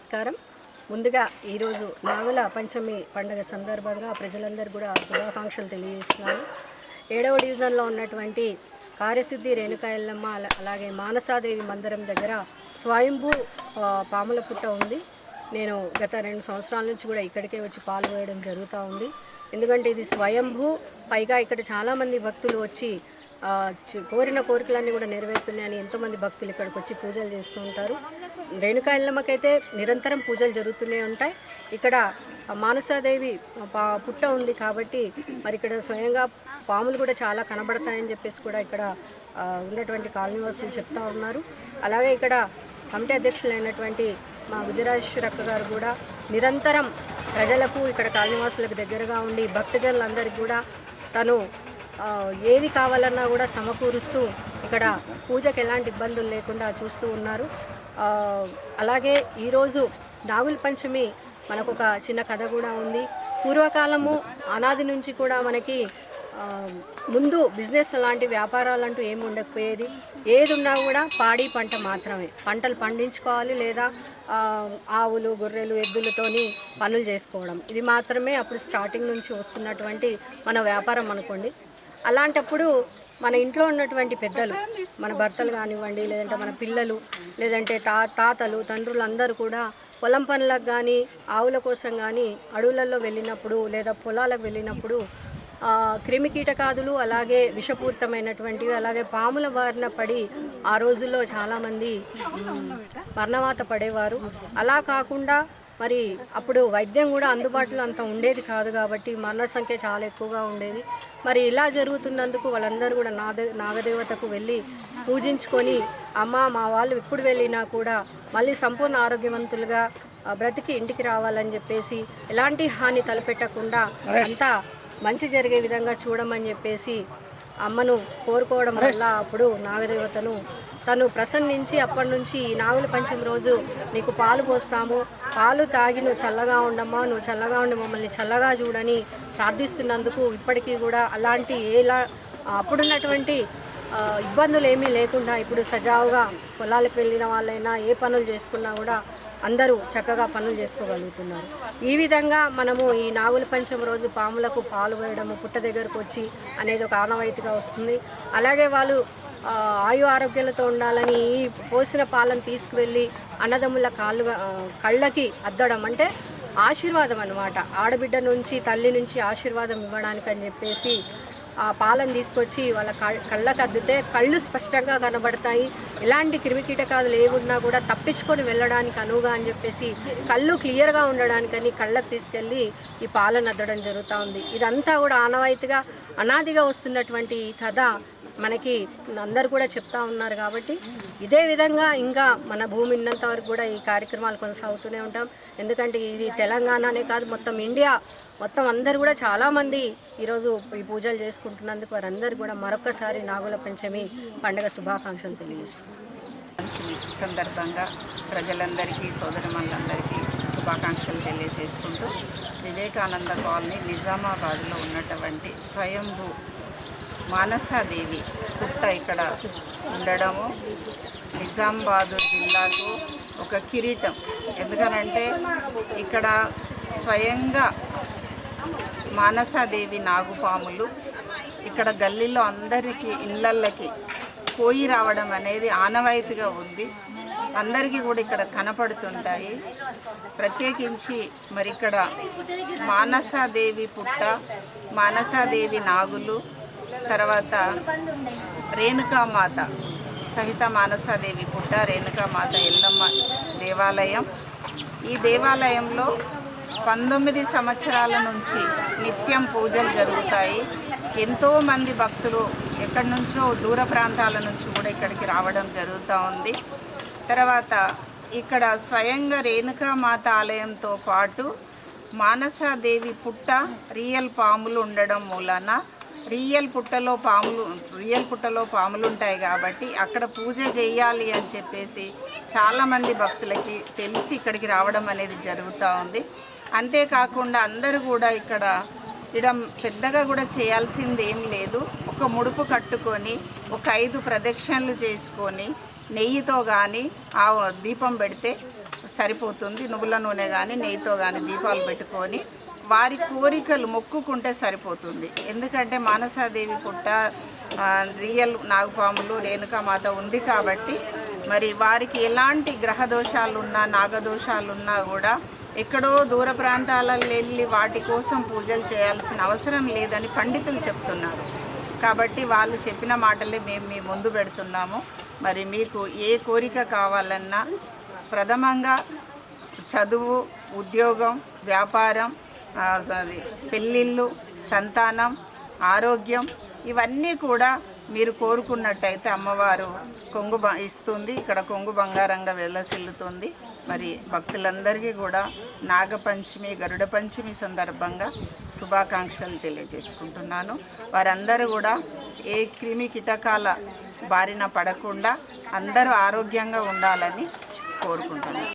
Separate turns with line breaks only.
నమస్కారం. ముందుగా ఈరోజు నాగుల పంచమి పండుగ సందర్భంగా ప్రజలందరూ కూడా శుభాకాంక్షలు తెలియజేస్తున్నాను. 7వ డివిజన్లో ఉన్నటువంటి కార్యసిద్ధి రేణుకా ఎల్లమ్మ అలాగే మానసాదేవి మందిరం దగ్గర స్వయంభూ పాముల పుట్ట ఉంది. నేను గత 2 సంవత్సరాల నుంచి కూడా ఇక్కడికే వచ్చి పాలు పోయడం జరుగుతూ ఉంది. ఎందుకంటే ఇది స్వయంభూ, పైగా ఇక్కడ చాలామంది భక్తులు వచ్చి కోరిన కోరికలన్నీ కూడా నెరవేరుతున్నాయని ఎంతోమంది భక్తులు ఇక్కడికి వచ్చి పూజలు చేస్తూ ఉంటారు. రేణుకా ఎల్లమ్మకైతే నిరంతరం పూజలు జరుగుతూనే ఉంటాయి. ఇక్కడ మానసాదేవి పుట్ట ఉంది కాబట్టి మరి ఇక్కడ స్వయంగా పాములు కూడా చాలా కనబడతాయని చెప్పేసి కూడా ఇక్కడ ఉన్నటువంటి కాలనీవాసులు చెప్తా ఉన్నారు. అలాగే ఇక్కడ కమిటీ అధ్యక్షులైనటువంటి మా విజయరాజేశ్వరక్క గారు కూడా నిరంతరం ప్రజలకు ఇక్కడ కాలనీవాసులకు దగ్గరగా ఉండి భక్తజనులందరికీ కూడా తను ఏది కావాలన్నా కూడా సమకూరుస్తూ ఇక్కడ పూజకు ఎలాంటి ఇబ్బందులు లేకుండా చూస్తూ ఉన్నారు. అలాగే ఈరోజు నాగుల పంచమి మనకు ఒక చిన్న కథ కూడా ఉంది. పూర్వకాలము అనాది నుంచి కూడా మనకి ముందు బిజినెస్ లాంటి వ్యాపారాలంటూ ఏమి ఉండకపోయేది. ఏది ఉన్నా కూడా పాడి పంట మాత్రమే, పంటలు పండించుకోవాలి లేదా ఆవులు గొర్రెలు ఎద్దులతోని పనులు చేసుకోవడం, ఇది మాత్రమే అప్పుడు స్టార్టింగ్ నుంచి వస్తున్నటువంటి మన వ్యాపారం అనుకోండి. అలాంటప్పుడు మన ఇంట్లో ఉన్నటువంటి పెద్దలు, మన భర్తలు కానివ్వండి, లేదంటే మన పిల్లలు, లేదంటే తాతలు తండ్రులు అందరూ కూడా పొలం పనులకు కానీ ఆవుల కోసం కానీ అడవులలో వెళ్ళినప్పుడు లేదా పొలాలకు వెళ్ళినప్పుడు క్రిమి కీటకాదులు అలాగే విషపూరితమైనటువంటివి అలాగే పాముల బారిన పడి ఆ రోజుల్లో చాలామంది మరణవాత పడేవారు. అలా కాకుండా మరి అప్పుడు వైద్యం కూడా అందుబాటులో అంత ఉండేది కాదు కాబట్టి మరణ సంఖ్య చాలా ఎక్కువగా ఉండేది. మరి ఇలా జరుగుతున్నందుకు వాళ్ళందరూ కూడా నాగదేవతకు వెళ్ళి పూజించుకొని అమ్మ మా వాళ్ళు ఎప్పుడు వెళ్ళినా కూడా మళ్ళీ సంపూర్ణ ఆరోగ్యవంతులుగా బ్రతికి ఇంటికి రావాలని చెప్పేసి ఎలాంటి హాని తలపెట్టకుండా అంతా మంచి జరిగే విధంగా చూడమని చెప్పేసి అమ్మను కోరుకోవడం వల్ల అప్పుడు నాగదేవతను తను ప్రసన్నించి అప్పటి నుంచి ఈ నాగుల పంచమి రోజు నీకు పాలు పోస్తాము, పాలు తాగి నువ్వు చల్లగా ఉండమ్మా, నువ్వు చల్లగా ఉండి మమ్మల్ని చల్లగా చూడని ప్రార్థిస్తున్నందుకు ఇప్పటికీ కూడా అలాంటి అప్పుడున్నటువంటి ఇబ్బందులు ఏమీ లేకుండా ఇప్పుడు సజావుగా పొలాలకు వెళ్ళిన వాళ్ళైనా ఏ పనులు చేసుకున్నా కూడా అందరూ చక్కగా పనులు చేసుకోగలుగుతున్నారు. ఈ విధంగా మనము ఈ నాగుల పంచమి రోజు పాములకు పాలు పోయడము, పుట్ట దగ్గరకు వచ్చి అనేది ఒక ఆనవాయితీగా వస్తుంది. అలాగే వాళ్ళు ఆయు ఆరోగ్యాలతో ఉండాలని ఈ పోసిన పాలను తీసుకువెళ్ళి అన్నదమ్ముల కళ్ళకి అద్దడం అంటే ఆశీర్వాదం అన్నమాట. ఆడబిడ్డ నుంచి తల్లి నుంచి ఆశీర్వాదం ఇవ్వడానికి అని చెప్పేసి ఆ పాలను తీసుకొచ్చి వాళ్ళ కళ్ళకు అద్దితే కళ్ళు స్పష్టంగా కనబడతాయి, ఎలాంటి క్రిమికీటకాదులు ఏమున్నా కూడా తప్పించుకొని వెళ్ళడానికి అనువుగా అని చెప్పేసి కళ్ళు క్లియర్గా ఉండడానికని కళ్ళకు తీసుకెళ్ళి ఈ పాలను అద్దడం జరుగుతూ ఉంది. ఇదంతా కూడా ఆనవాయితీగా అనాదిగా వస్తున్నటువంటి కథ మనకి అందరు కూడా చెప్తా ఉన్నారు. కాబట్టి ఇదే విధంగా ఇంకా మన భూమి ఉన్నంత వరకు కూడా ఈ కార్యక్రమాలు కొనసాగుతూనే ఉంటాం. ఎందుకంటే ఇది తెలంగాణనే కాదు మొత్తం ఇండియా మొత్తం అందరు కూడా చాలామంది ఈరోజు ఈ పూజలు చేసుకుంటున్నందుకు వారందరూ కూడా మరొకసారి నాగుల పంచమి పండుగ శుభాకాంక్షలు తెలియజేస్తాం.
పంచమి సందర్భంగా ప్రజలందరికీ సోదరిమణులందరికీ శుభాకాంక్షలు తెలియజేసుకుంటూ వివేకానంద కాలనీ నిజామాబాద్లో ఉన్నటువంటి స్వయంభూ మానసాదేవి పుట్ట ఇక్కడ ఉండడము నిజామాబాదు జిల్లాకు ఒక కిరీటం. ఎందుకనంటే ఇక్కడ స్వయంగా మానసాదేవి నాగుపాములు ఇక్కడ గల్లీలో అందరికీ ఇళ్ళకి పోయి రావడం అనేది ఆనవాయితీగా ఉంది. అందరికీ కూడా ఇక్కడ కనపడుతుంటాయి. ప్రత్యేకించి మరి ఇక్కడ మానసాదేవి పుట్ట, మానసాదేవి నాగులు, తర్వాత రేణుకామాత సహిత మానసాదేవి పుట్ట, రేణుకామాత ఎల్లమ్మ దేవాలయం. ఈ దేవాలయంలో 19 సంవత్సరాల నుంచి నిత్యం పూజలు జరుగుతాయి. ఎంతోమంది భక్తులు ఎక్కడి నుంచో దూర ప్రాంతాల నుంచి కూడా ఇక్కడికి రావడం జరుగుతూ ఉంది. తర్వాత ఇక్కడ స్వయంగా రేణుకామాత ఆలయంతో పాటు మానసాదేవి పుట్ట రియల్ పాములు ఉండడం మూలన రియల్ పుట్టలో పాములు ఉంటాయి కాబట్టి అక్కడ పూజ చేయాలి అని చెప్పేసి చాలామంది భక్తులకి తెలిసి ఇక్కడికి రావడం అనేది జరుగుతూ ఉంది. అంతేకాకుండా అందరూ కూడా ఇక్కడ పెద్దగా కూడా చేయాల్సింది ఏం లేదు. ఒక ముడుపు కట్టుకొని ఒక 5 ప్రదక్షిణలు చేసుకొని నెయ్యితో కానీ ఆ దీపం పెడితే సరిపోతుంది. నువ్వుల నూనె కానీ నెయ్యితో కానీ దీపాలు పెట్టుకొని వారి కోరికలు మొక్కుకుంటే సరిపోతుంది. ఎందుకంటే మానసాదేవి పుట్ట రియల్ నాగపాములు రేణుకామాత ఉంది కాబట్టి మరి వారికి ఎలాంటి గ్రహ దోషాలున్నా నాగదోషాలున్నా కూడా ఎక్కడో దూర ప్రాంతాలలో వెళ్ళి వాటి కోసం పూజలు చేయాల్సిన అవసరం లేదని పండితులు చెప్తున్నారు. కాబట్టి వాళ్ళు చెప్పిన మాటలే మేము మీ ముందు పెడుతున్నాము. మరి మీకు ఏ కోరిక కావాలన్నా ప్రథమంగా చదువు, ఉద్యోగం, వ్యాపారం, పెళ్ళిళ్ళు, సంతానం, ఆరోగ్యం ఇవన్నీ కూడా మీరు కోరుకున్నట్టయితే అమ్మవారు కొంగు ఇస్తుంది. ఇక్కడ కొంగు బంగారంగా వెలసిల్లుతుంది. మరి భక్తులందరికీ కూడా నాగపంచమి, గరుడ పంచమి సందర్భంగా శుభాకాంక్షలు తెలియజేసుకుంటున్నాను. వారందరూ కూడా ఏ క్రిమి కీటకాల బారిన పడకుండా అందరూ ఆరోగ్యంగా ఉండాలని కోరుకుంటున్నాను.